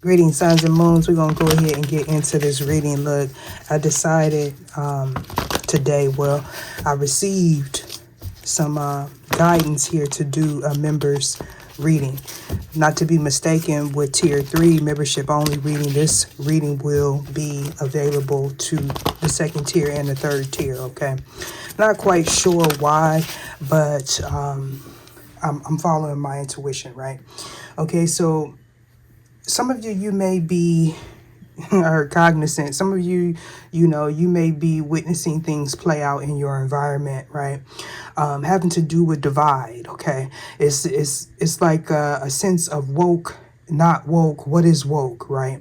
Greetings, suns and moons. We're going to go ahead and get into this reading. Look, I decided today, I received some guidance here to do a members reading. Not to be mistaken with tier 3 membership only reading. This reading will be available to the second tier and the third tier, okay? Not quite sure why, but I'm following my intuition, right? Okay, so some of you may be are cognizant. Some of you, you may be witnessing things play out in your environment, right? Having to do with divide, okay? It's like a sense of woke, not woke. What is woke, right?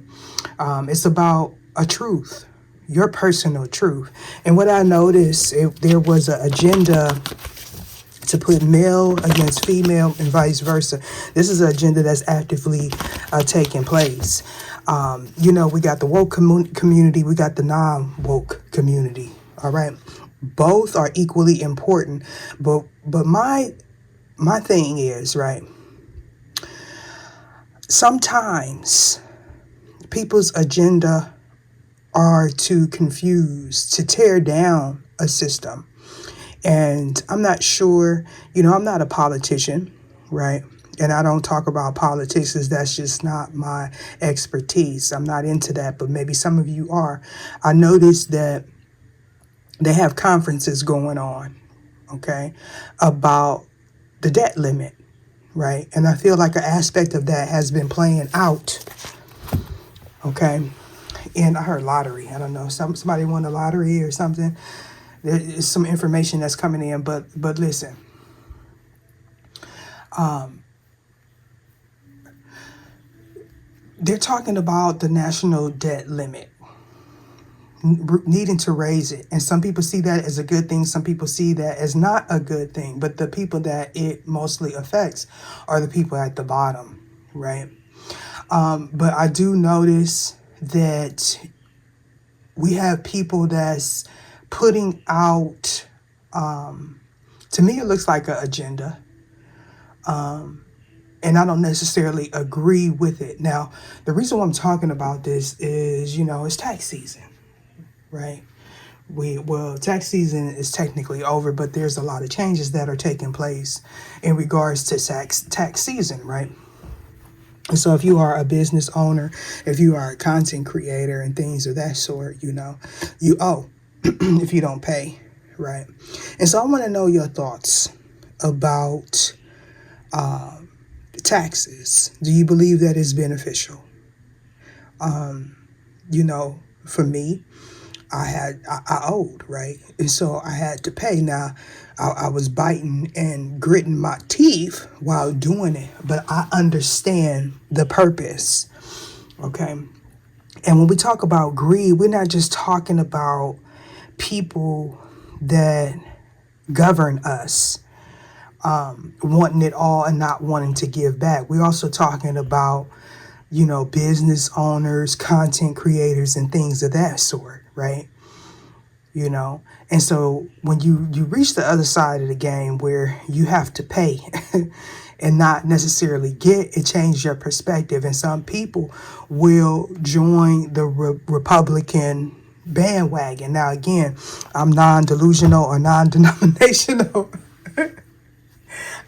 It's about a truth, your personal truth. And what I noticed, there was an agenda to put male against female and vice versa. This is an agenda that's actively taking place. We got the woke community, we got the non-woke community. All right, both are equally important. But my thing is, right, sometimes people's agenda are to confuse, to tear down a system. And I'm not sure, I'm not a politician, right? And I don't talk about politics, as that's just not my expertise. I'm not into that, but maybe some of you are. I noticed that they have conferences going on, okay, about the debt limit, right? And I feel like an aspect of that has been playing out, okay? And I heard lottery. I don't know, somebody won the lottery or something. There's some information that's coming in, but listen, they're talking about the national debt limit, needing to raise it. And some people see that as a good thing. Some people see that as not a good thing. But the people that it mostly affects are the people at the bottom, right? But I do notice that we have people that's putting out, to me, it looks like an agenda. And I don't necessarily agree with it. Now, the reason why I'm talking about this is, it's tax season, right? Tax season is technically over, but there's a lot of changes that are taking place in regards to tax season, right? And so if you are a business owner, if you are a content creator and things of that sort, you owe if you don't pay, right? And so I want to know your thoughts about taxes. Do you believe that is beneficial? For me, I owed, right? And so I had to pay. Now, I was biting and gritting my teeth while doing it, but I understand the purpose, okay? And when we talk about greed, we're not just talking about people that govern us wanting it all and not wanting to give back. We're also talking about, business owners, content creators, and things of that sort, right? And so when you reach the other side of the game where you have to pay and not necessarily get, it changes your perspective. And some people will join the Republican bandwagon. Now, again, I'm non-delusional or non-denominational.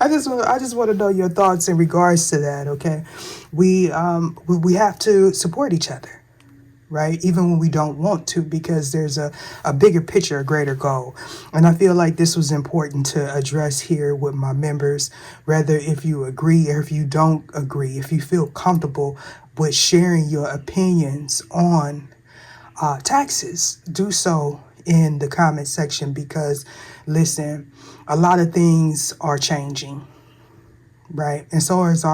I just want to know your thoughts in regards to that. Okay, we have to support each other, right? Even when we don't want to, because there's a bigger picture, a greater goal. And I feel like this was important to address here with my members, whether if you agree or if you don't agree, if you feel comfortable with sharing your opinions on taxes, do so in the comment section, because listen, a lot of things are changing, right? And so is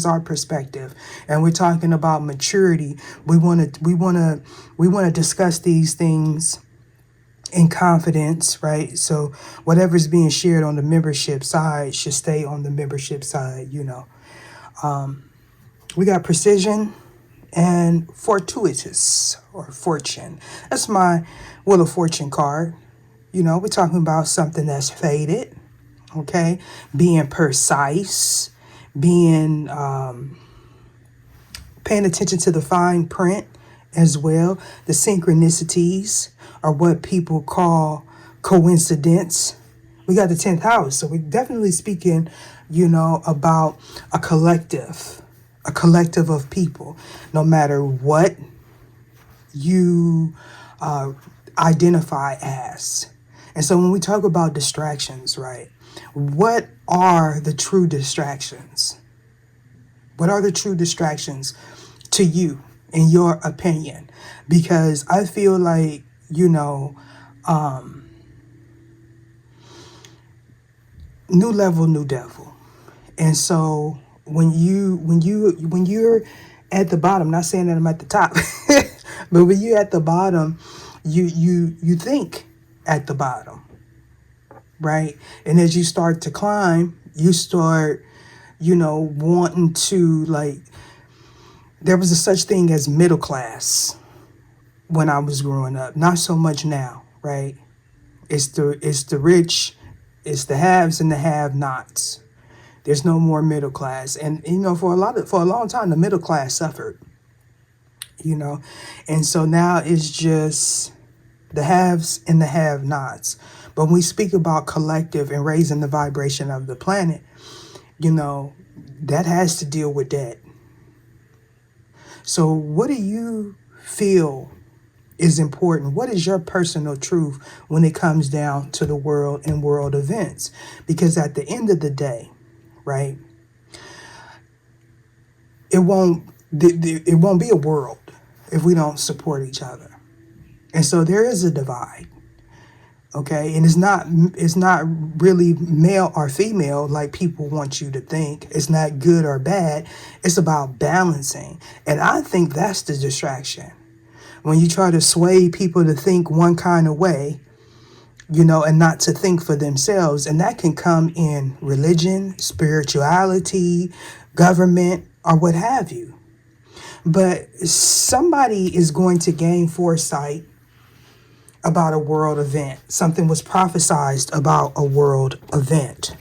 our perspective. And we're talking about maturity. We want to discuss these things in confidence, right? So whatever's being shared on the membership side should stay on the membership side. We got precision and fortuitous, or fortune. That's my Wheel of Fortune card. We're talking about something that's faded, okay? Being precise, being Paying attention to the fine print as well. The synchronicities are what people call coincidence. We got the 10th house. So we're definitely speaking, about a collective of people, no matter what you identify as. And so when we talk about distractions, right, what are the true distractions? What are the true distractions to you, in your opinion? Because I feel like, new level, new devil. And so when you're at the bottom, not saying that I'm at the top, but when you're at the bottom, you think at the bottom, right? And as you start to climb, you start, wanting to, like, there was a such thing as middle class when I was growing up. Not so much now, right? It's the rich, it's the haves and the have-nots. There's no more middle class. And, for a long time, the middle class suffered, And so now it's just the haves and the have-nots. But when we speak about collective and raising the vibration of the planet, that has to deal with that. So what do you feel is important? What is your personal truth when it comes down to the world and world events? Because at the end of the day, right, it won't be a world if we don't support each other. And so there is a divide. Okay, and it's not really male or female like people want you to think. It's not good or bad. It's about balancing. And I think that's the distraction. When you try to sway people to think one kind of way, and not to think for themselves. And that can come in religion, spirituality, government, or what have you. But somebody is going to gain foresight about a world event. Something was prophesized about a world event.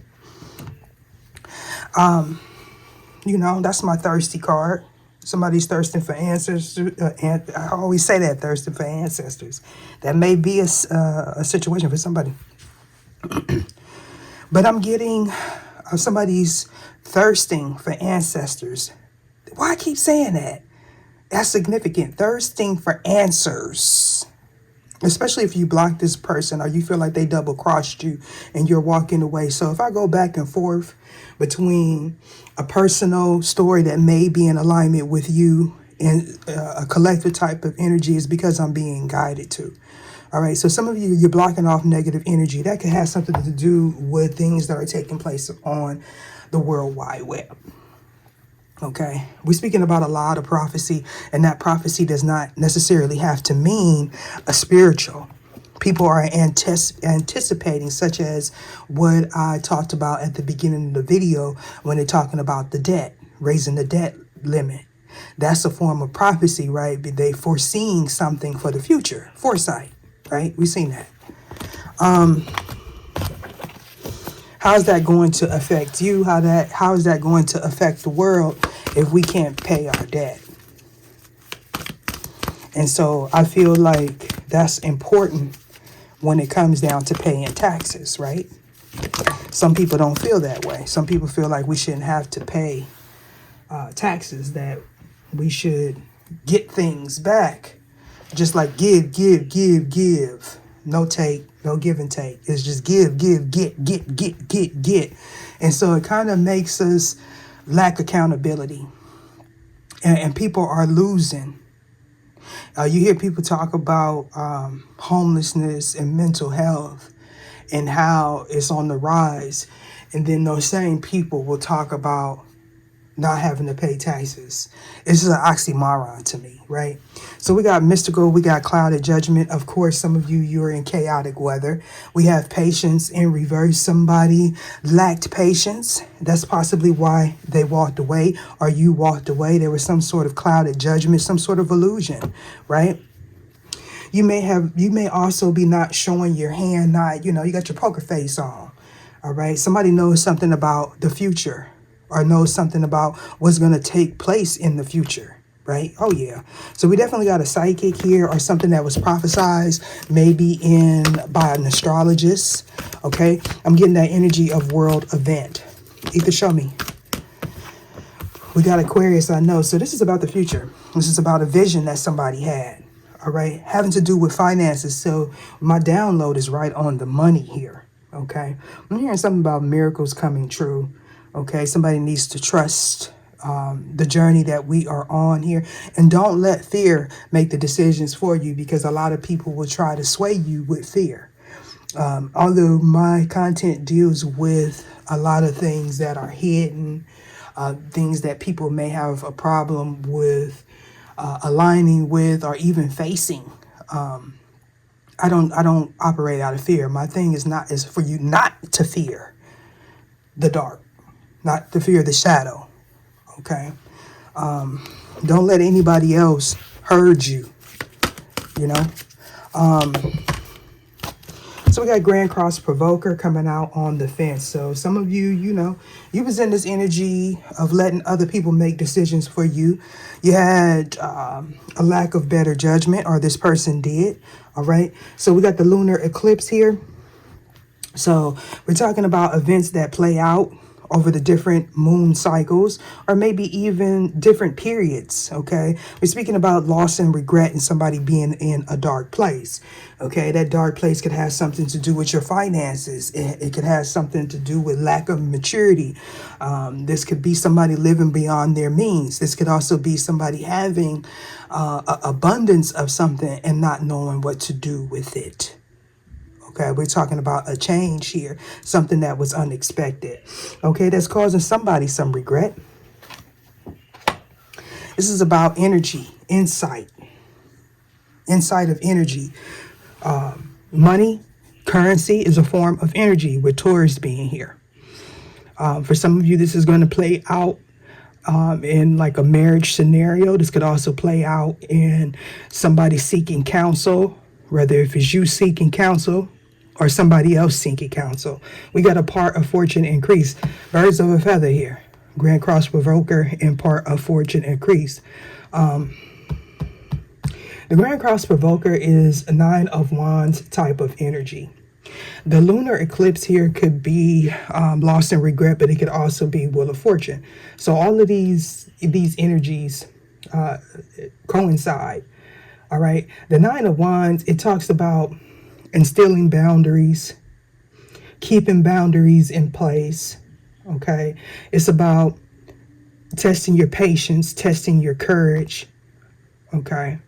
That's my thirsty card. Somebody's thirsting for answers. And I always say that, thirsting for ancestors. That may be a situation for somebody. But I'm getting somebody's thirsting for ancestors. Why I keep saying that? That's significant. Thirsting for answers. Especially if you block this person or you feel like they double crossed you and you're walking away. So if I go back and forth between a personal story that may be in alignment with you and a collective type of energy, is because I'm being guided to. All right. So some of you're blocking off negative energy. That could have something to do with things that are taking place on the World Wide Web. Okay, we're speaking about a lot of prophecy, and that prophecy does not necessarily have to mean a spiritual. People are anticipating, such as what I talked about at the beginning of the video when they're talking about the debt, raising the debt limit. That's a form of prophecy, right? They foreseeing something for the future, foresight, right? We've seen that. How's that going to affect you? How is that going to affect the world if we can't pay our debt? And so I feel like that's important when it comes down to paying taxes, right? Some people don't feel that way. Some people feel like we shouldn't have to pay taxes, that we should get things back. Just like give. No take, no give and take. It's just give, get. And so it kind of makes us lack accountability. And people are losing. You hear people talk about homelessness and mental health and how it's on the rise. And then those same people will talk about not having to pay taxes. This is an oxymoron to me, right? So we got mystical, we got clouded judgment. Of course, some of you're in chaotic weather. We have patience in reverse. Somebody lacked patience. That's possibly why they walked away, or you walked away. There was some sort of clouded judgment, some sort of illusion, right? You may also be not showing your hand, you got your poker face on, all right? Somebody knows something about the future, or knows something about what's going to take place in the future, right? Oh yeah. So we definitely got a psychic here, or something that was prophesized maybe by an astrologist. Okay, I'm getting that energy of world event. Ether, show me. We got Aquarius, I know. So this is about the future. This is about a vision that somebody had. All right, having to do with finances. So my download is right on the money here. Okay, I'm hearing something about miracles coming true. Okay, somebody needs to trust the journey that we are on here, and don't let fear make the decisions for you, because a lot of people will try to sway you with fear. Although my content deals with a lot of things that are hidden, things that people may have a problem with aligning with, or even facing. I don't operate out of fear. My thing is for you not to fear the dark, not to fear the shadow. Okay. Don't let anybody else hurt you. You know. So we got Grand Cross Provoker coming out on the fence. So some of you, you was in this energy of letting other people make decisions for you. You had a lack of better judgment, or this person did. All right. So we got the lunar eclipse here. So we're talking about events that play out over the different moon cycles, or maybe even different periods. Okay, we're speaking about loss and regret, and somebody being in a dark place. Okay, that dark place could have something to do with your finances. It could have something to do with lack of maturity. This could be somebody living beyond their means. This could also be somebody having abundance of something and not knowing what to do with it. Okay, we're talking about a change here, something that was unexpected. Okay, that's causing somebody some regret. This is about energy, insight of energy. Money, currency is a form of energy, with Taurus being here. For some of you, this is going to play out in like a marriage scenario. This could also play out in somebody seeking counsel, whether if it's you seeking counsel or somebody else seeking counsel. We got a part of fortune increase. Birds of a feather here. Grand Cross Provoker and part of fortune increase. The Grand Cross Provoker is a 9 of Wands type of energy. The lunar eclipse here could be loss and regret, but it could also be Wheel of Fortune. So all of these energies coincide. All right. The 9 of Wands, it talks about instilling boundaries, keeping boundaries in place. Okay. It's about testing your patience, testing your courage. Okay.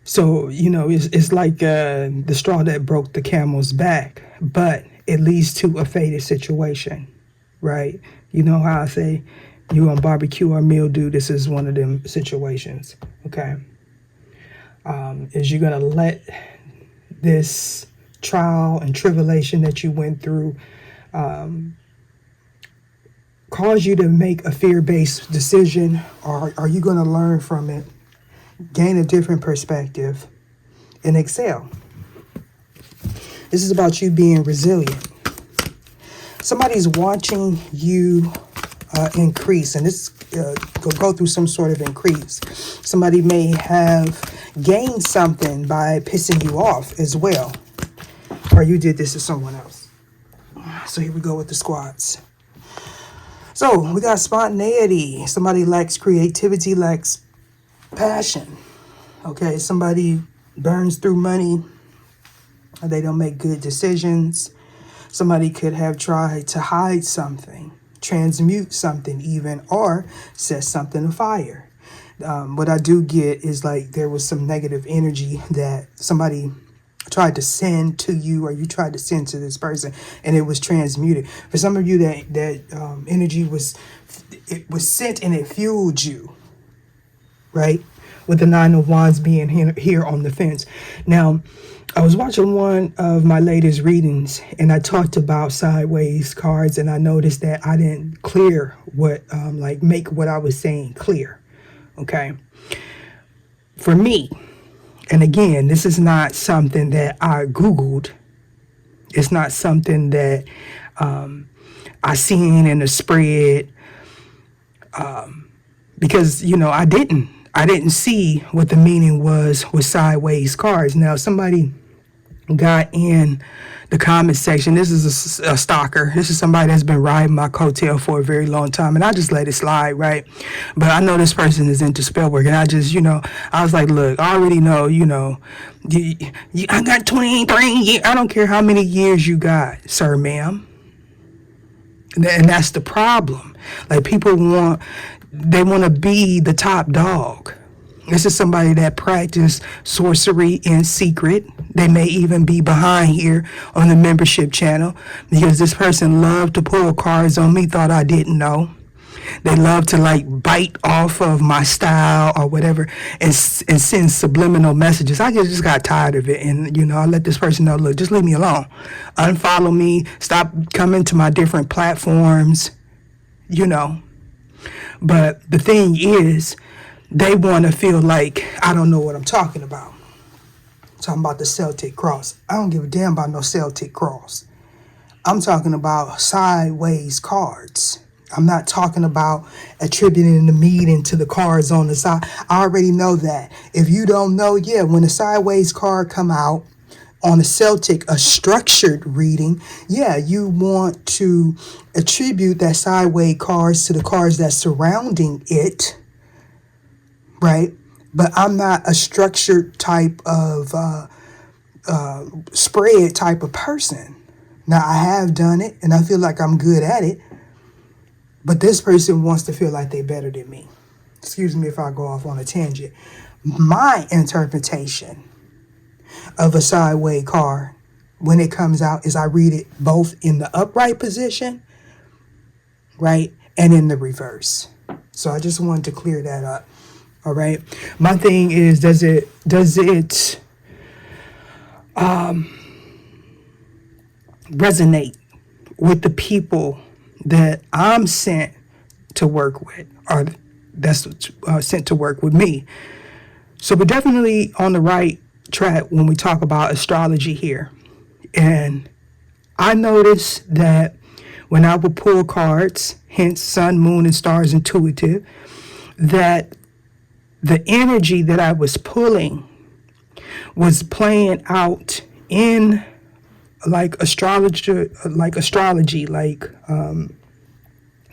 So, it's like the straw that broke the camel's back, but it leads to a fated situation, right? You know how I say, you on barbecue or mildew, this is one of them situations, okay? Is you're going to let this trial and tribulation that you went through cause you to make a fear-based decision, or are you going to learn from it, gain a different perspective, and excel? This is about you being resilient. Somebody's watching you increase, and this go through some sort of increase. Somebody may have gained something by pissing you off as well, or you did this to someone else. So here we go with the squads. So we got spontaneity. Somebody lacks creativity, lacks passion. Okay, somebody burns through money. They don't make good decisions. Somebody could have tried to hide something, transmute something even, or set something afire. What I do get is like there was some negative energy that somebody tried to send to you, or you tried to send to this person, and it was transmuted. For some of you, that energy was sent and it fueled you, right? With the 9 of Wands being here on the fence. Now, I was watching one of my latest readings, and I talked about sideways cards, and I noticed that I didn't clear make what I was saying clear. Okay. For me, and again, this is not something that I Googled. It's not something that I seen in a spread Because, I didn't see what the meaning was with sideways cards. Now, somebody got in the comment section. This is a stalker. This is somebody that's been riding my coattail for a very long time, and I just let it slide, right? But I know this person is into spell work, and I just, I was like, look, I already know, I got 23 years. I don't care how many years you got, sir, ma'am. And that's the problem. Like, they want to be the top dog. This is somebody that practiced sorcery in secret. They may even be behind here on the membership channel, because this person loved to pull cards on me, thought I didn't know. They love to bite off of my style or whatever and send subliminal messages. I just got tired of it. And, I let this person know, look, just leave me alone. Unfollow me. Stop coming to my different platforms, But the thing is, they want to feel like I don't know what I'm talking about. I'm talking about the Celtic cross. I don't give a damn about no Celtic cross. I'm talking about sideways cards. I'm not talking about attributing the meaning to the cards on the side. I already know that. If you don't know, when a sideways card come out on a Celtic, a structured reading, you want to attribute that sideways cards to the cards that's surrounding it, right? But I'm not a structured type of spread type of person. Now, I have done it, and I feel like I'm good at it. But this person wants to feel like they're better than me. Excuse me if I go off on a tangent. My interpretation of a sideways card when it comes out is I read it both in the upright position, right, and in the reverse. So I just wanted to clear that up. All right. My thing is, does it resonate with the people that I'm sent to work with, or that's sent to work with me? So we're definitely on the right track when we talk about astrology here. And I noticed that when I would pull cards, hence Sun, Moon, and Stars Intuitive, that the energy that I was pulling was playing out in astrology,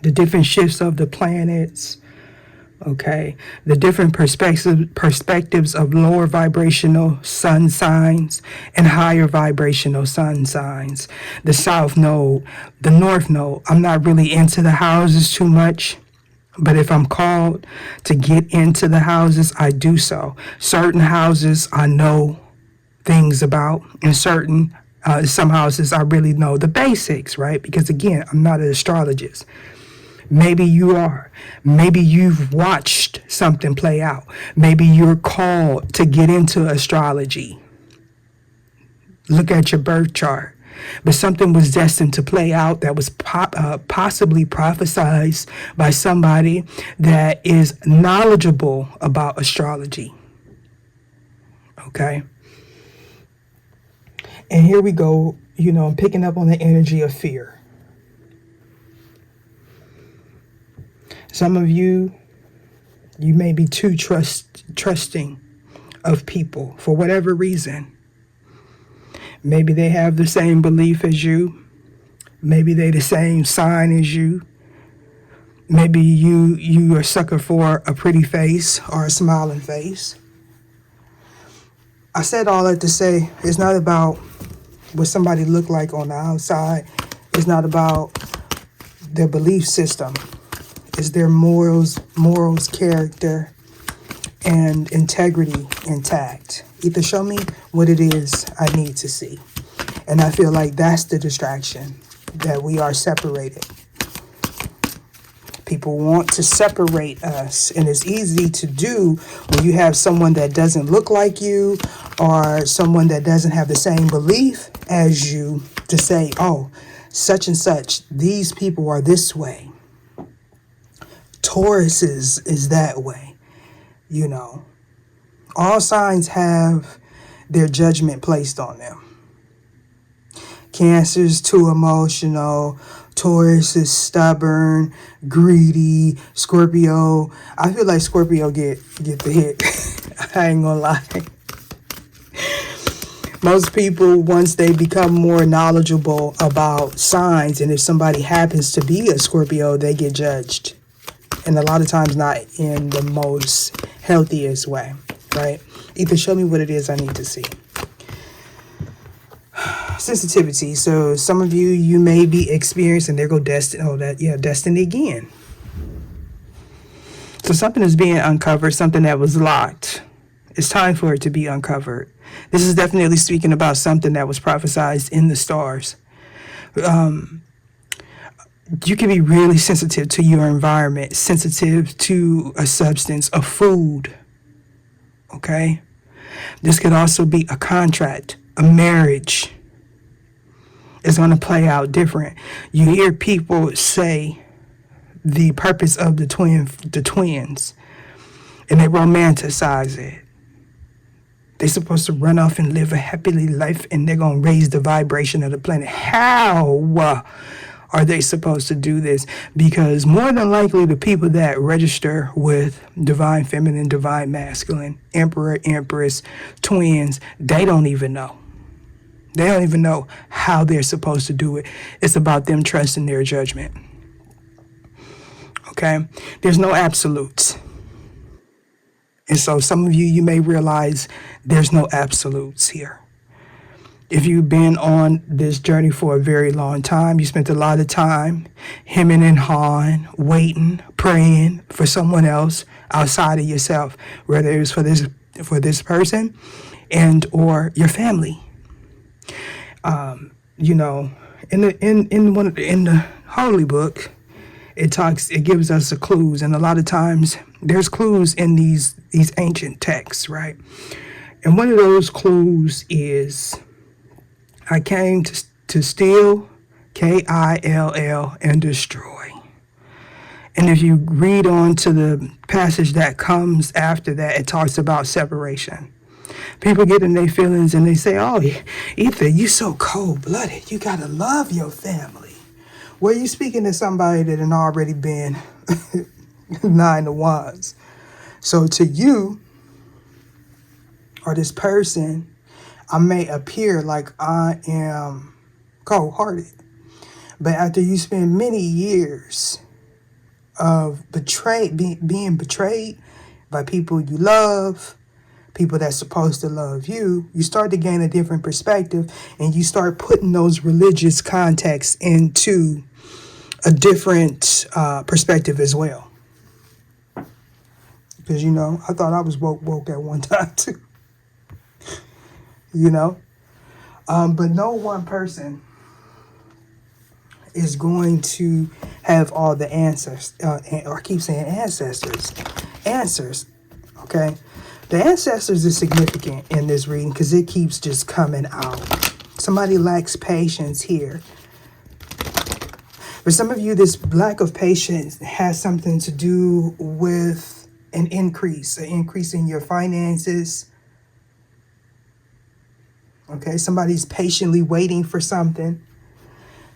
the different shifts of the planets, okay, the different perspectives of lower vibrational sun signs and higher vibrational sun signs, the south node, the north node. I'm not really into the houses too much, but if I'm called to get into the houses, I do so. Certain houses I know things about, and some houses I really know the basics, right? Because again, I'm not an astrologist. Maybe you are. Maybe you've watched something play out. Maybe you're called to get into astrology. Look at your birth chart. But something was destined to play out that was possibly prophesized by somebody that is knowledgeable about astrology. Okay? And here we go, I'm picking up on the energy of fear. Some of you may be too trusting of people for whatever reason. Maybe they have the same belief as you. Maybe they the same sign as you. Maybe you are a sucker for a pretty face or a smiling face. I said all that to say it's not about what somebody look like on the outside. It's not about their belief system. It's their morals, character, and integrity intact. Either show me what it is I need to see. And I feel like that's the distraction, that we are separated. People want to separate us, and it's easy to do when you have someone that doesn't look like you or someone that doesn't have the same belief as you, to say, oh, such and such, these people are this way. Taurus is that way, All signs have their judgment placed on them. Cancer's too emotional. Taurus is stubborn, greedy. Scorpio, I feel like Scorpio get the hit. I ain't gonna lie. Most people, once they become more knowledgeable about signs, and if somebody happens to be a Scorpio, they get judged. And a lot of times not in the most healthiest way, right? Either show me what it is I need to see. Sensitivity. So some of you may be experiencing, there go destiny. Oh, destiny again. So something is being uncovered, something that was locked. It's time for it to be uncovered. This is definitely speaking about something that was prophesied in the stars. You can be really sensitive to your environment, sensitive to a substance, a food. Okay? This could also be a contract, a marriage. It's going to play out different. You hear people say the purpose of the twins, and they romanticize it. They're supposed to run off and live a happy life, and they're going to raise the vibration of the planet. How are they supposed to do this? Because more than likely, the people that register with divine feminine, divine masculine, emperor, empress, twins, they don't even know. They don't even know how they're supposed to do it. It's about them trusting their judgment. Okay? There's no absolutes. And so some of you may realize there's no absolutes here. If you've been on this journey for a very long time, you spent a lot of time hemming and hawing, waiting, praying for someone else outside of yourself, whether it was for this person and or your family. In the holy book, it gives us the clues, and a lot of times there's clues in these ancient texts, right? And one of those clues is, I came to steal, Kill, and destroy. And if you read on to the passage that comes after that, it talks about separation. People get in their feelings and they say, oh, Ether, you so cold-blooded. You got to love your family. Well, you speaking to somebody that had already been 9 of Wands. So to you, or this person, I may appear like I am cold-hearted. But after you spend many years of being betrayed by people you love, people that's supposed to love you, you start to gain a different perspective, and you start putting those religious contexts into a different perspective as well. Because, I thought I was woke at one time too. But no one person is going to have all the answers, or I keep saying answers, okay? The ancestors is significant in this reading because it keeps just coming out. Somebody lacks patience here. For some of you, this lack of patience has something to do with an increase in your finances. Okay, somebody's patiently waiting for something.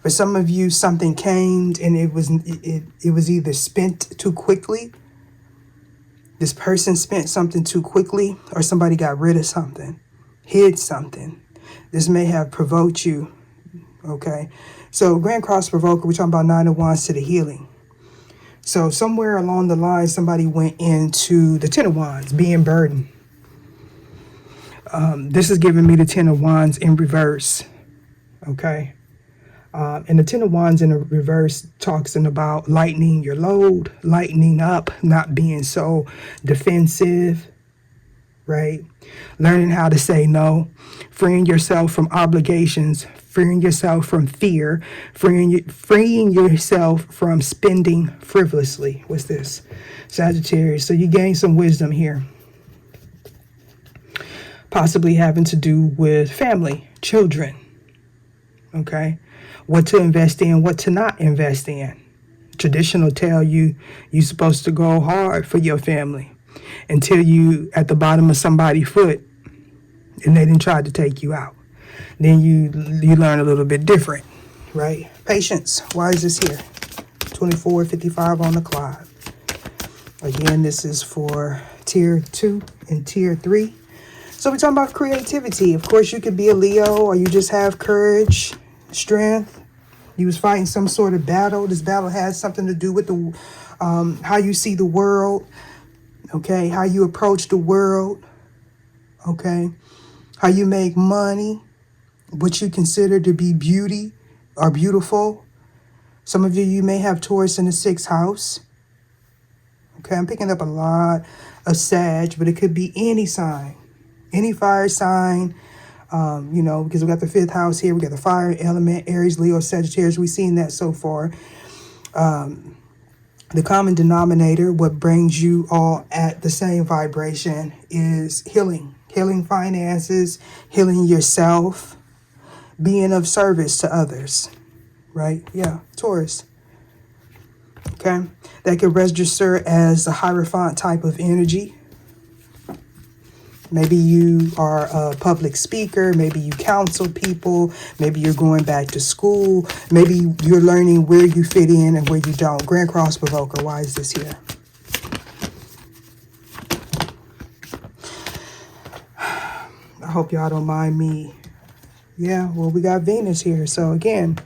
For some of you, something came and it was either spent too quickly. This person spent something too quickly, or somebody got rid of something, hid something. This may have provoked you. Okay, so Grand Cross Provoker, we're talking about 9 of Wands to the healing. So somewhere along the line, somebody went into the 10 of Wands, being burdened. This is giving me the 10 of Wands in reverse. Okay. And the 10 of Wands in the reverse talks about lightening your load, lightening up, not being so defensive, right? Learning how to say no, freeing yourself from obligations, freeing yourself from fear, freeing yourself from spending frivolously. What's this? Sagittarius. So you gain some wisdom here. Possibly having to do with family, children, okay? What to invest in, what to not invest in. Traditional tell you you're supposed to go hard for your family until you at the bottom of somebody's foot and they didn't try to take you out. Then you learn a little bit different, right? Patience. Why is this here? 24:55 on the clock. Again, this is for tier 2 and tier 3. So we're talking about creativity. Of course, you could be a Leo, or you just have courage, strength. You was fighting some sort of battle. This battle has something to do with the how you see the world, okay? How you approach the world, okay? How you make money, what you consider to be beauty or beautiful. Some of you may have Taurus in the 6th house. Okay, I'm picking up a lot of Sag, but it could be any sign, any fire sign, you know, because we got the 5th house here. We got the fire element, Aries, Leo, Sagittarius. We've seen that so far. The common denominator, what brings you all at the same vibration, is healing. Healing finances, healing yourself, being of service to others, right? Yeah, Taurus. Okay, that could register as a Hierophant type of energy. Maybe you are a public speaker. Maybe you counsel people. Maybe you're going back to school. Maybe you're learning where you fit in and where you don't. Grand Cross Provoker, why is this here? I hope y'all don't mind me. Yeah, well, we got Venus here. So again,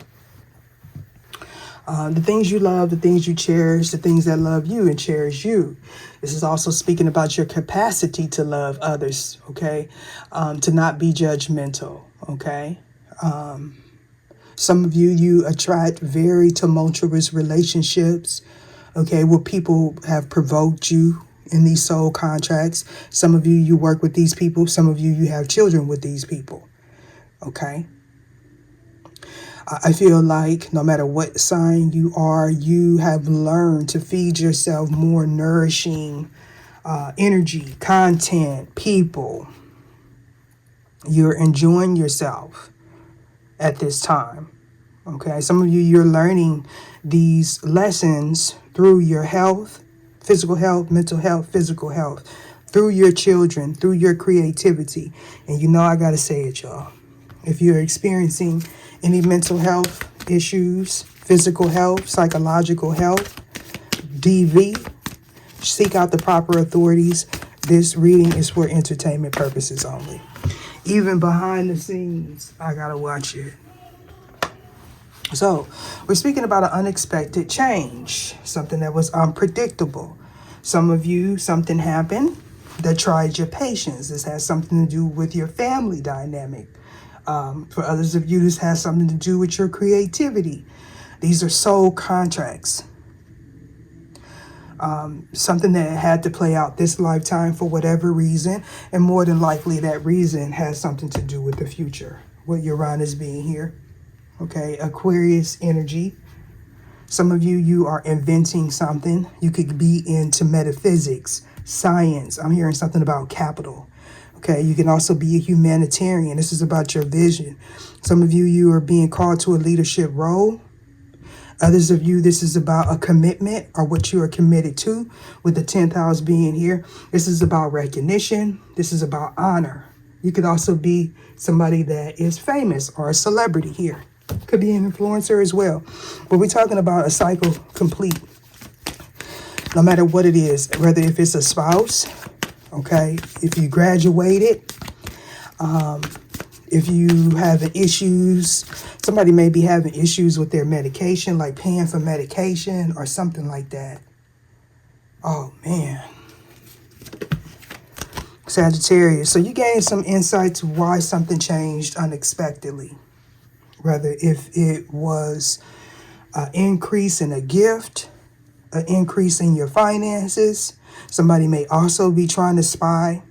the things you love, the things you cherish, the things that love you and cherish you. This is also speaking about your capacity to love others, okay? To not be judgmental, okay? Some of you attract very tumultuous relationships, okay, where people have provoked you in these soul contracts. Some of you work with these people. Some of you have children with these people, okay? I feel like no matter what sign you are, you have learned to feed yourself more nourishing energy, content, people. You're enjoying yourself at this time. Okay, some of you're learning these lessons through your health, physical health, mental health, physical health, through your children, through your creativity. And you know I gotta say it, y'all. If you're experiencing any mental health issues, physical health, psychological health, DV, seek out the proper authorities. This reading is for entertainment purposes only. Even behind the scenes, I gotta watch it. So, we're speaking about an unexpected change, something that was unpredictable. Some of you, something happened that tried your patience. This has something to do with your family dynamic. For others of you, this has something to do with your creativity. These are soul contracts. Something that had to play out this lifetime for whatever reason. And more than likely, that reason has something to do with the future. What Uranus being here. Okay, Aquarius energy. Some of you are inventing something. You could be into metaphysics, science. I'm hearing something about capital. Okay, you can also be a humanitarian. This is about your vision. Some of you are being called to a leadership role. Others of you, this is about a commitment or what you are committed to, with the 10th house being here. This is about recognition. This is about honor. You could also be somebody that is famous or a celebrity here. Could be an influencer as well. But we're talking about a cycle complete. No matter what it is, whether if it's a spouse, okay, if you graduated, if you have issues, somebody may be having issues with their medication, like paying for medication or something like that. Oh, man. Sagittarius. So you gain some insight to why something changed unexpectedly. Whether if it was an increase in a gift, an increase in your finances. Somebody may also be trying to spy.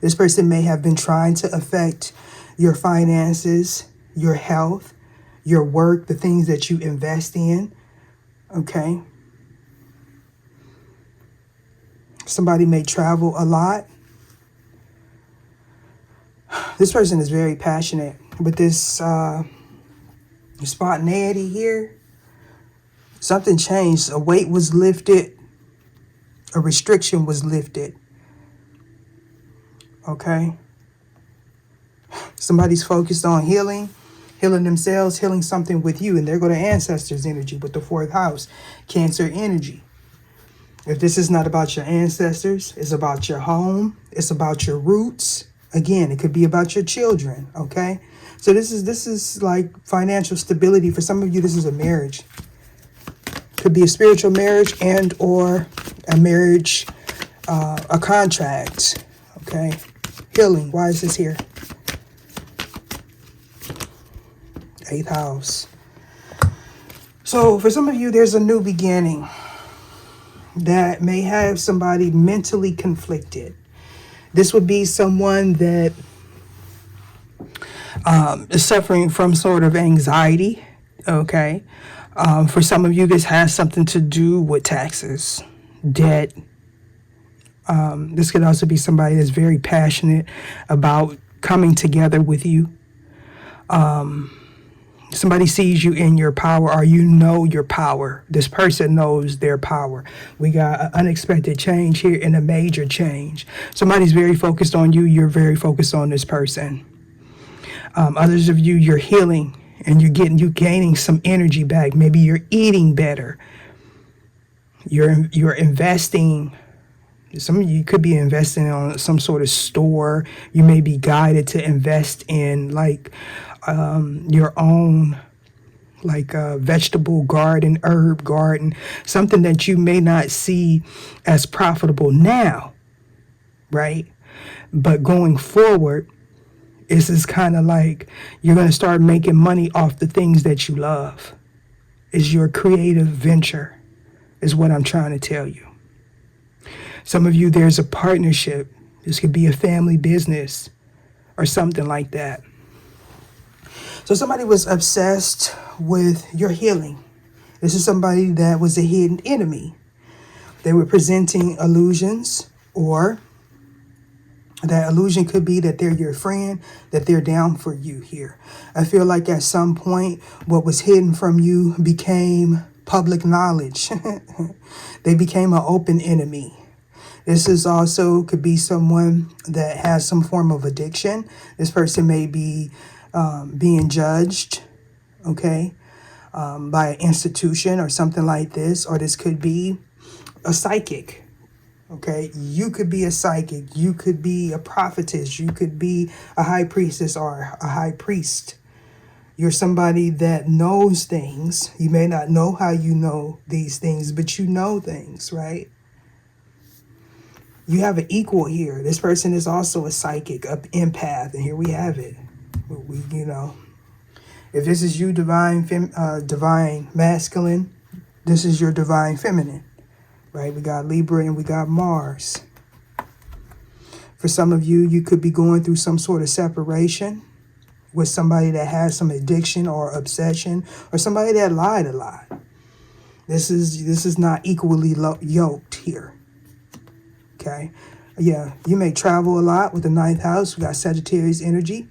This person may have been trying to affect your finances, your health, your work, the things that you invest in. Okay. Somebody may travel a lot. This person is very passionate, but this spontaneity here, something changed. A weight was lifted. A restriction was lifted. Okay. Somebody's focused on healing. Healing themselves, healing something with you. And there go to ancestors energy with the 4th house, Cancer energy. If this is not about your ancestors, it's about your home, it's about your roots. Again, it could be about your children, okay? So this is like financial stability. For some of you, this is a marriage. Could be a spiritual marriage and or a marriage, a contract, okay? Healing, why is this here? 8th house. So for some of you, there's a new beginning that may have somebody mentally conflicted. This would be someone that is suffering from sort of anxiety, okay? For some of you, this has something to do with taxes, debt. This could also be somebody that's very passionate about coming together with you. Somebody sees you in your power, or you know your power. This person knows their power. We got an unexpected change here and a major change. Somebody's very focused on you. You're very focused on this person. Others of you, you're healing and you're gaining some energy back. Maybe you're eating better. You're investing. Some of you could be investing on some sort of store. You may be guided to invest in like your own like a vegetable garden, herb garden, something that you may not see as profitable now, right? But going forward, this is kind of like you're going to start making money off the things that you love. It's your creative venture, is what I'm trying to tell you. Some of you, there's a partnership. This could be a family business or something like that. So somebody was obsessed with your healing. This is somebody that was a hidden enemy. They were presenting illusions, or that illusion could be that they're your friend, that they're down for you here. I feel like at some point, what was hidden from you became public knowledge. They became an open enemy. This is also could be someone that has some form of addiction. This person may be being judged, okay, by an institution or something like this, or this could be a psychic, okay? You could be a psychic, you could be a prophetess, you could be a high priestess or a high priest. You're somebody that knows things. You may not know how you know these things, but you know things, right? You have an equal here. This person is also a psychic, an empath, and here we have it. If this is you, divine masculine, this is your divine feminine, right? We got Libra and we got Mars. For some of you, you could be going through some sort of separation with somebody that has some addiction or obsession, or somebody that lied a lot. This is not equally yoked here. Okay. Yeah, you may travel a lot with the 9th house. We got Sagittarius energy.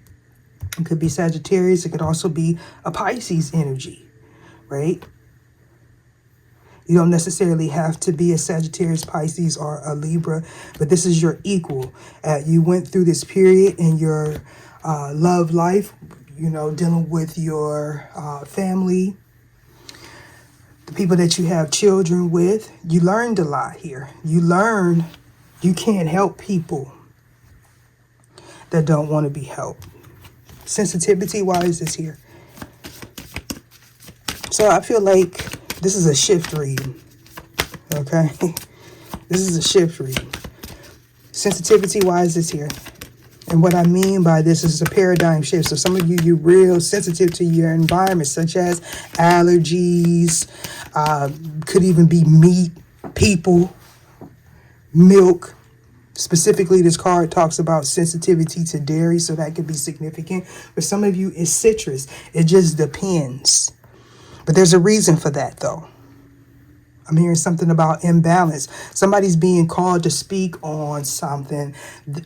It could be Sagittarius. It could also be a Pisces energy, right? You don't necessarily have to be a Sagittarius, Pisces, or a Libra, but this is your equal. You went through this period in your love life, dealing with your family, the people that you have children with. You learned a lot here. You learned you can't help people that don't want to be helped. Sensitivity, why is this here? So I feel like this is a shift reading, okay? This is a shift reading. Sensitivity, why is this here? And what I mean by this is a paradigm shift. So some of you, you're real sensitive to your environment, such as allergies, could even be meat, people, milk. Specifically, this card talks about sensitivity to dairy, so that could be significant. For some of you, it's citrus. It just depends. But there's a reason for that, though. I'm hearing something about imbalance. Somebody's being called to speak on something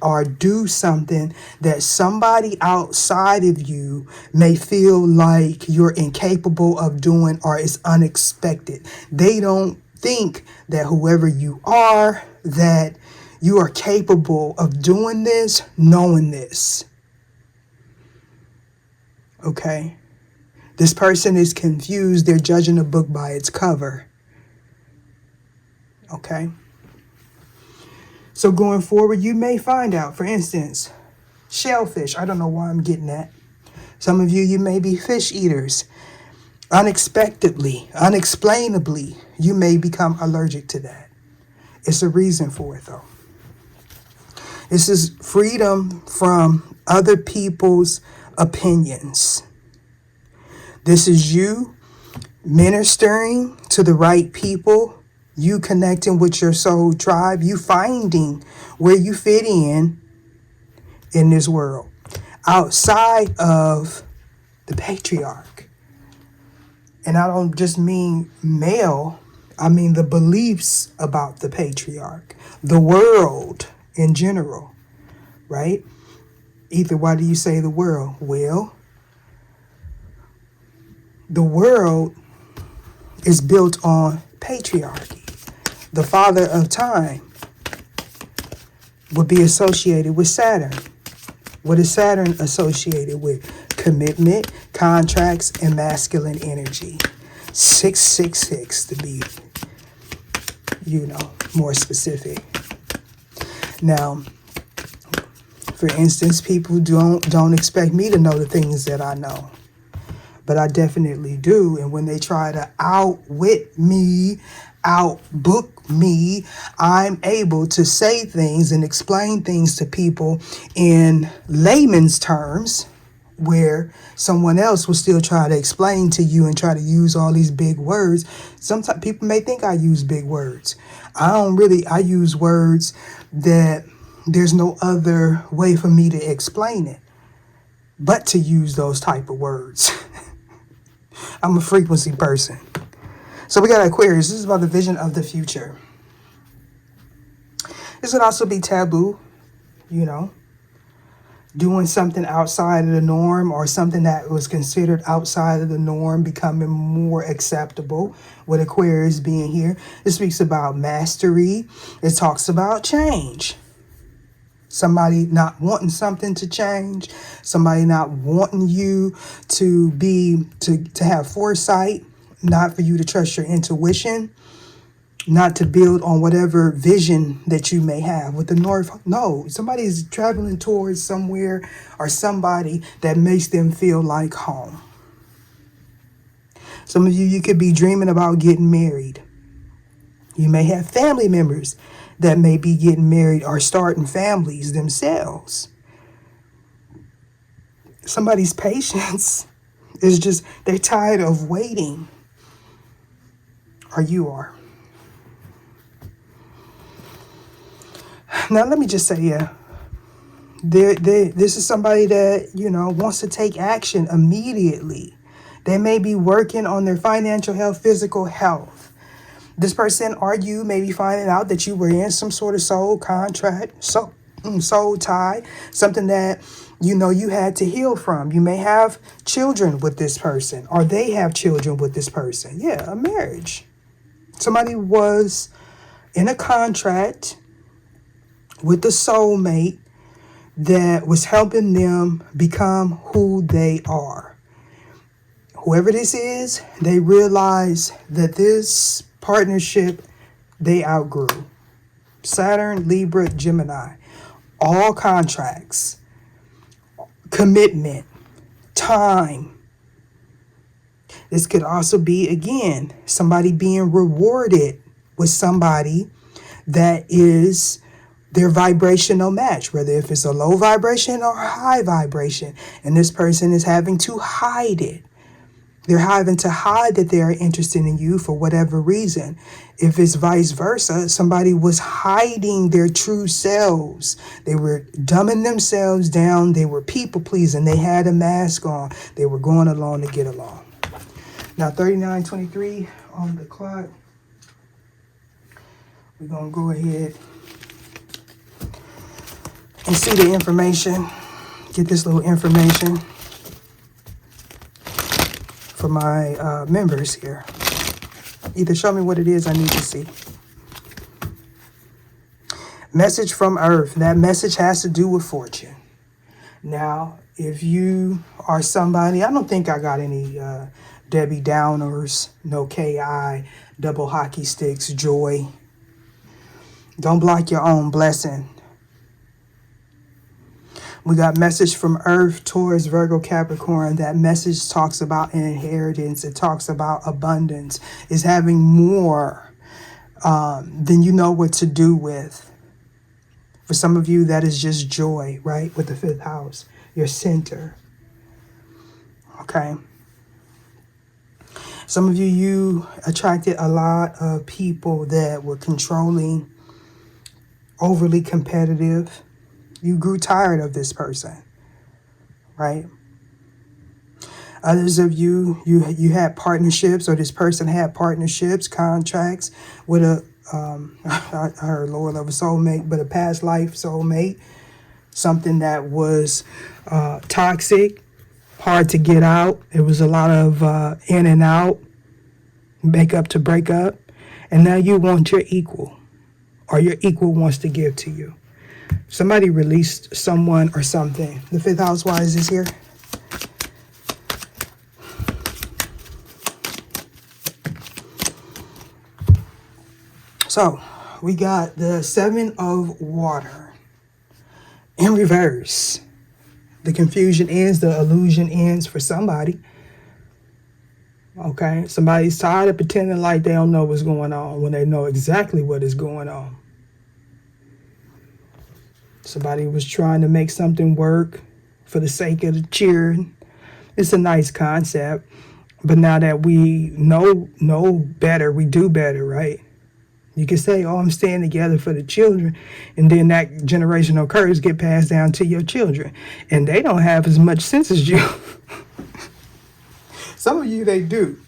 or do something that somebody outside of you may feel like you're incapable of doing, or it's unexpected. They don't think that whoever you are, that you are capable of doing this, knowing this. Okay? This person is confused. They're judging a book by its cover. Okay? So going forward, you may find out, for instance, shellfish. I don't know why I'm getting that. Some of you may be fish eaters. Unexpectedly, unexplainably, you may become allergic to that. It's a reason for it, though. This is freedom from other people's opinions. This is you ministering to the right people, you connecting with your soul tribe, you finding where you fit in this world, outside of the patriarch. And I don't just mean male, I mean the beliefs about the patriarch, the world in general, right? Ether, why do you say the world? Well, the world is built on patriarchy. The father of time would be associated with Saturn. What is Saturn associated with? Commitment, contracts, and masculine energy. 666 to be, more specific. Now, for instance, people don't expect me to know the things that I know. But I definitely do. And when they try to outwit me, outbook me, I'm able to say things and explain things to people in layman's terms, where someone else will still try to explain to you and try to use all these big words. Sometimes people may think I use big words. I use words that there's no other way for me to explain it but to use those type of words. I'm a frequency person. So we got Aquarius. This is about the vision of the future. This would also be taboo, doing something outside of the norm, or something that was considered outside of the norm becoming more acceptable, with Aquarius being here. It speaks about mastery. It talks about change. Somebody not wanting something to change, somebody not wanting you to have foresight, not for you to trust your intuition, not to build on whatever vision that you may have. With the North, no, somebody's traveling towards somewhere or somebody that makes them feel like home. Some of you could be dreaming about getting married. You may have family members that may be getting married or starting families themselves. Somebody's patience is just, they're tired of waiting. Or you are. Now, let me just say, this is somebody that, wants to take action immediately. They may be working on their financial health, physical health. This person or you may be finding out that you were in some sort of soul contract, soul tie, something that, you had to heal from. You may have children with this person, or they have children with this person. Yeah, a marriage. Somebody was in a contract with a soulmate that was helping them become who they are. Whoever this is, they realize that this partnership they outgrew. Saturn, Libra, Gemini. All contracts, commitment, time. This could also be, again, somebody being rewarded with somebody that is their vibrational match, whether if it's a low vibration or a high vibration, and this person is having to hide it. They're having to hide that they are interested in you for whatever reason. If it's vice versa, somebody was hiding their true selves. They were dumbing themselves down. They were people pleasing. They had a mask on. They were going along to get along. Now, 39:23 on the clock. We're going to go ahead and see the information. Get this little information for my members here. Either show me what it is I need to see. Message from Earth. That message has to do with fortune. Now, If you are somebody, I don't think I got any Debbie Downers, no KI, double hockey sticks, joy. Don't block your own blessing. We got message from Earth, Taurus, Virgo, Capricorn. That message talks about inheritance. It talks about abundance. It's having more than you know what to do with. For some of you, that is just joy, right? With the 5th house, your center. Okay. Some of you, you attracted a lot of people that were controlling, overly competitive. You grew tired of this person, right? Others of you, you had partnerships, or this person had partnerships, contracts with a, I heard lower level soulmate, but a past life soulmate, something that was toxic, hard to get out. It was a lot of in and out, make up to break up, and now you want your equal, or your equal wants to give to you. Somebody released someone or something. The 5th house wise is here. So we got the 7 of water in reverse. The confusion ends, the illusion ends for somebody. Okay, somebody's tired of pretending like they don't know what's going on when they know exactly what is going on. Somebody was trying to make something work for the sake of the cheering. It's a nice concept. But now that we know better, we do better, right? You can say, oh, I'm staying together for the children. And then that generational curse get passed down to your children. And they don't have as much sense as you. Some of you, they do.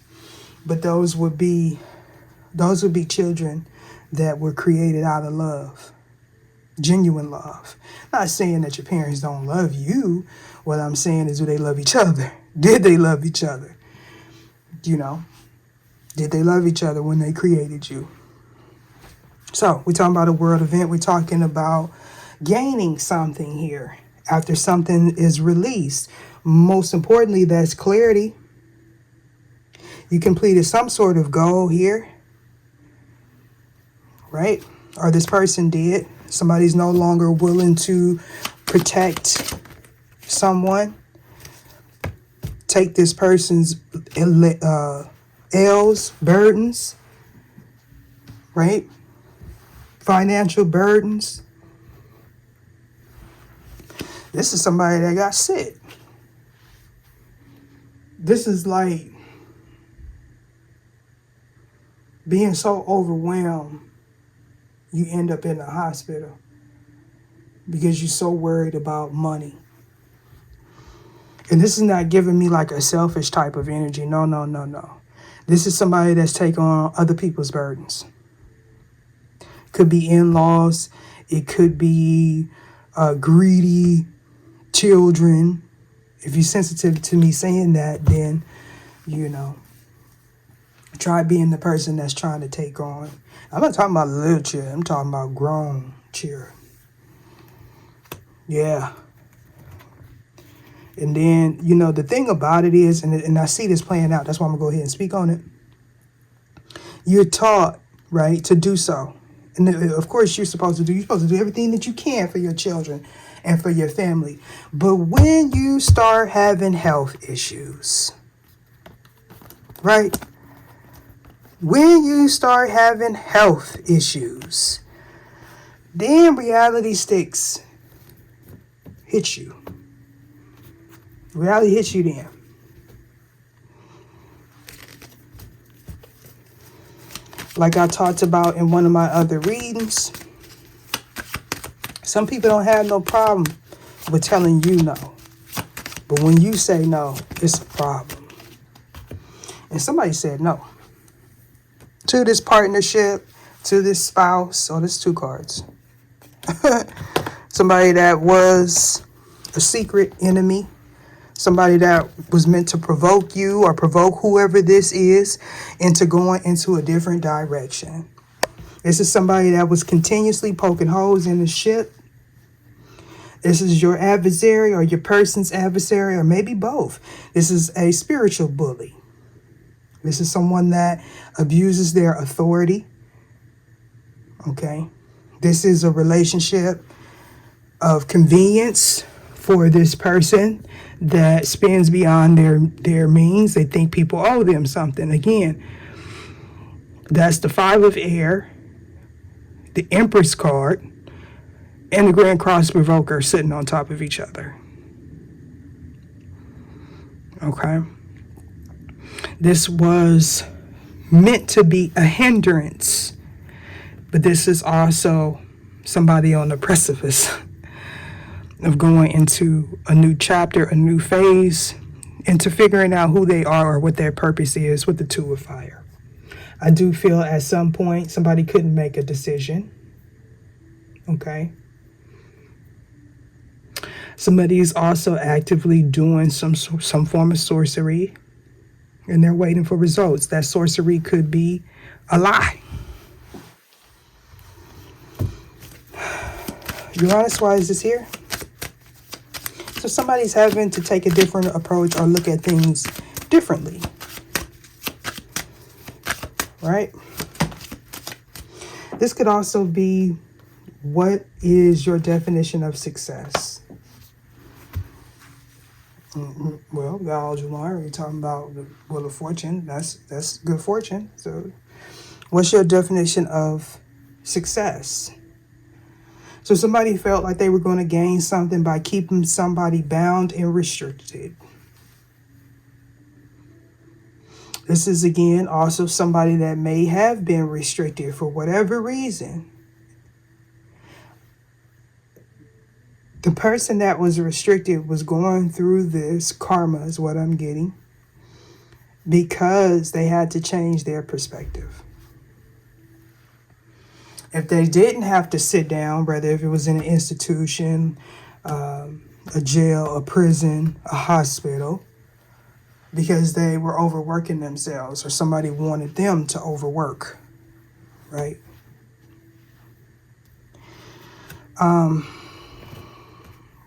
But those would be children that were created out of love. Genuine love. Not saying that your parents don't love you. What I'm saying is, do they love each other? Did they love each other? You know, did they love each other when they created you? So we're talking about a world event. We're talking about gaining something here after something is released. Most importantly, that's clarity. You completed some sort of goal here, right? Or this person did. Somebody's no longer willing to protect someone. Take this person's L's, burdens, right? Financial burdens. This is somebody that got sick. This is like being so overwhelmed, you end up in the hospital because you're so worried about money. And this is not giving me like a selfish type of energy. No. This is somebody that's taking on other people's burdens. Could be in-laws. It could be greedy children. If you're sensitive to me saying that, then, you know, try being the person that's trying to take on. I'm not talking about little children. I'm talking about grown children. Yeah. And then, you know, the thing about it is, and I see this playing out, that's why I'm going to go ahead and speak on it. You're taught, right, to do so. And of course, you're supposed to do everything that you can for your children and for your family. But when you start having health issues, right? When you start having health issues, then reality sticks hit you. Reality hits you then. Like I talked about in one of my other readings, some people don't have no problem with telling you no. But when you say no, it's a problem. And somebody said no to this partnership, to this spouse. Oh, there's 2 cards. Somebody that was a secret enemy. Somebody that was meant to provoke you or provoke whoever this is into going into a different direction. This is somebody that was continuously poking holes in the ship. This is your adversary or your person's adversary, or maybe both. This is a spiritual bully. This is someone that abuses their authority. Okay. This is a relationship of convenience for this person that spends beyond their means. They think people owe them something. Again, that's the Five of Air, the Empress card, and the Grand Cross Provoker sitting on top of each other. Okay. This was meant to be a hindrance, but this is also somebody on the precipice of going into a new chapter, a new phase, into figuring out who they are or what their purpose is with the Two of Fire. I do feel at some point somebody couldn't make a decision. Okay. Somebody is also actively doing some form of sorcery, and they're waiting for results. That sorcery could be a lie. Uranus, why is this here? So somebody's having to take a different approach or look at things differently. Right? This could also be, what is your definition of success? Well, God, you're talking about the Wheel of Fortune. That's good fortune. So what's your definition of success? So somebody felt like they were going to gain something by keeping somebody bound and restricted. This is, again, also somebody that may have been restricted for whatever reason. The person that was restricted was going through this karma, is what I'm getting, because they had to change their perspective. If they didn't have to sit down, whether if it was in an institution, a jail, a prison, a hospital, because they were overworking themselves or somebody wanted them to overwork, right?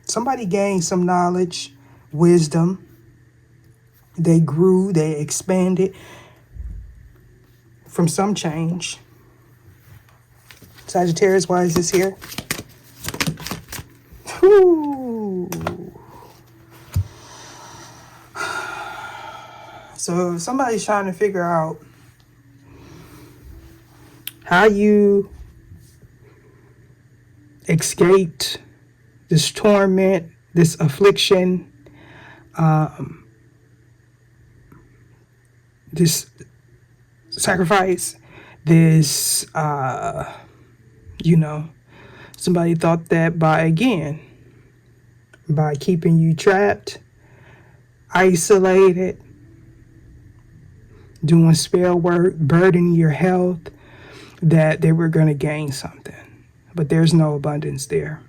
Somebody gained some knowledge, wisdom. They grew, they expanded from some change. Sagittarius, why is this here? Whew. So somebody's trying to figure out how you escaped this torment, this affliction, this sacrifice, this, somebody thought that by keeping you trapped, isolated, doing spell work, burdening your health, that they were going to gain something. But there's no abundance there.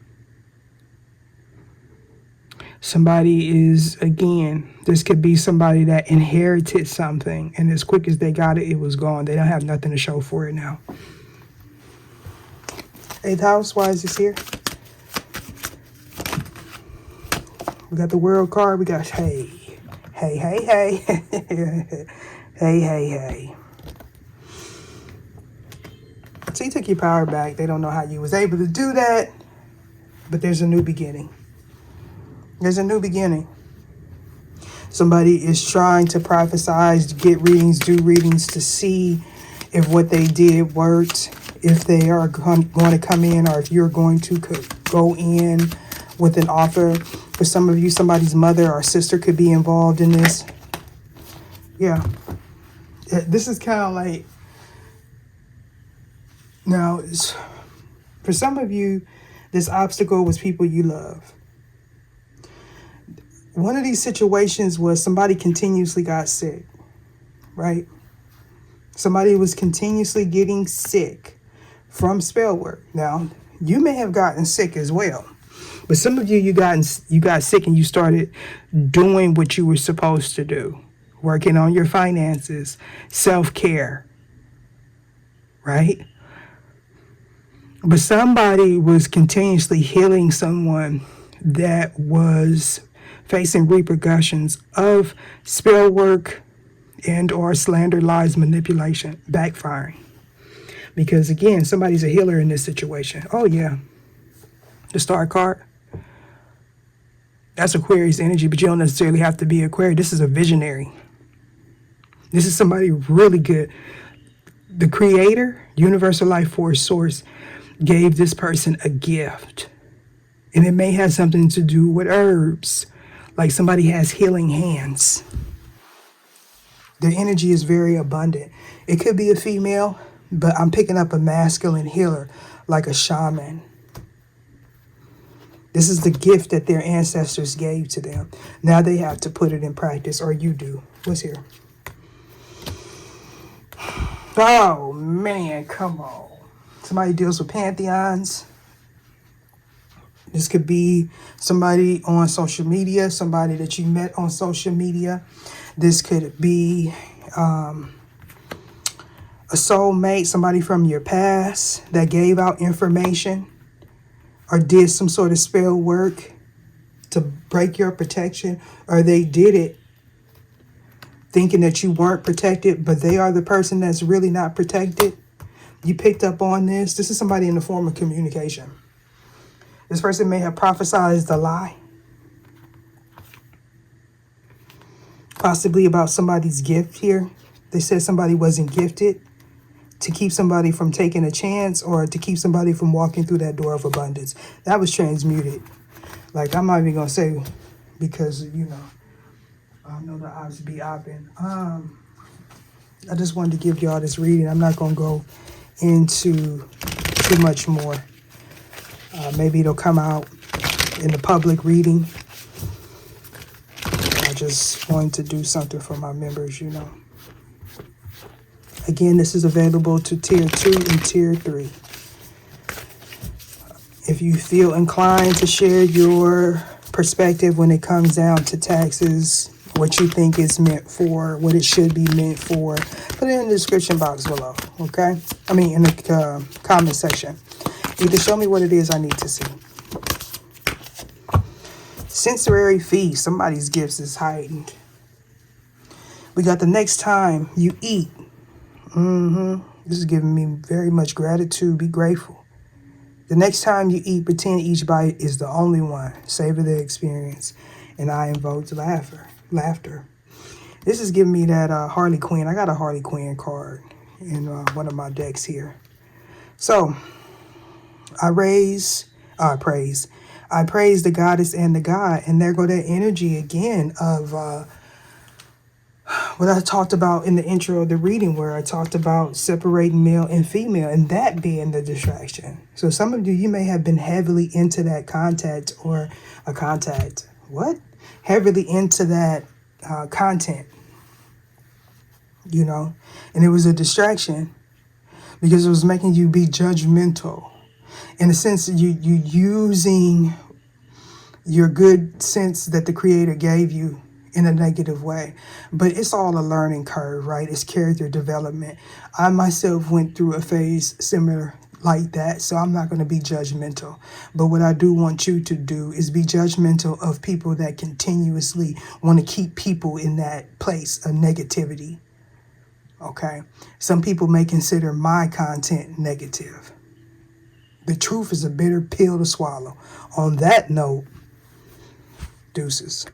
Somebody is, again, this could be somebody that inherited something, and as quick as they got it, it was gone. They don't have nothing to show for it now. Eighth house, why is this here? We got the world card. We got, hey. Hey. So you took your power back. They don't know how you was able to do that, but there's a new beginning. There's a new beginning. Somebody is trying to prophesize, get readings, do readings to see if what they did worked, if they are going to come in, or if you're going to go in with an offer. For some of you, somebody's mother or sister could be involved in this. Yeah. This is kind of like, now, for some of you, this obstacle was people you love. One of these situations was somebody continuously got sick, right? Somebody was continuously getting sick from spell work. Now, you may have gotten sick as well, but some of you got sick and you started doing what you were supposed to do, working on your finances, self-care, right? But somebody was continuously healing someone that was facing repercussions of spell work and or slander, lies, manipulation backfiring. Because again, somebody's a healer in this situation. Oh yeah, the star card. That's Aquarius energy, but you don't necessarily have to be Aquarius. This is a visionary. This is somebody really good. The creator, universal life force source, gave this person a gift. And it may have something to do with herbs. Like somebody has healing hands. Their energy is very abundant. It could be a female, but I'm picking up a masculine healer, like a shaman. This is the gift that their ancestors gave to them. Now they have to put it in practice, or you do. What's here? Oh, man, come on. Somebody deals with pantheons. This could be somebody on social media, somebody that you met on social media. This could be a soulmate, somebody from your past that gave out information or did some sort of spell work to break your protection, or they did it thinking that you weren't protected, but they are the person that's really not protected. You picked up on this. This is somebody in the form of communication. This person may have prophesied a lie, possibly about somebody's gift here. They said somebody wasn't gifted, to keep somebody from taking a chance or to keep somebody from walking through that door of abundance. That was transmuted. Like, I'm not even going to say, because, you know, I know the odds be open. I just wanted to give y'all this reading. I'm not going to go into too much more. Maybe it'll come out in the public reading. I just wanted to do something for my members, you know. Again, this is available to Tier 2 and Tier 3. If you feel inclined to share your perspective when it comes down to taxes, what you think it's meant for, what it should be meant for, put it in the description box below, okay? I mean, in the comment section. Either show me what it is I need to see. Sensory feast. Somebody's gifts is heightened. We got the next time you eat. This is giving me very much gratitude. Be grateful. The next time you eat, pretend each bite is the only one. Savor the experience. And I invoke laughter. This is giving me that Harley Quinn. I got a Harley Quinn card in one of my decks here. So, I praise the goddess and the god. And there go that energy again of what I talked about in the intro of the reading, where I talked about separating male and female and that being the distraction. So some of you may have been heavily into that heavily into that content, you know, and it was a distraction because it was making you be judgmental. In the sense that you using your good sense that the Creator gave you in a negative way. But it's all a learning curve, right? It's character development. I myself went through a phase similar like that, so I'm not going to be judgmental. But what I do want you to do is be judgmental of people that continuously want to keep people in that place of negativity. Okay? Some people may consider my content negative. The truth is a bitter pill to swallow. On that note, deuces.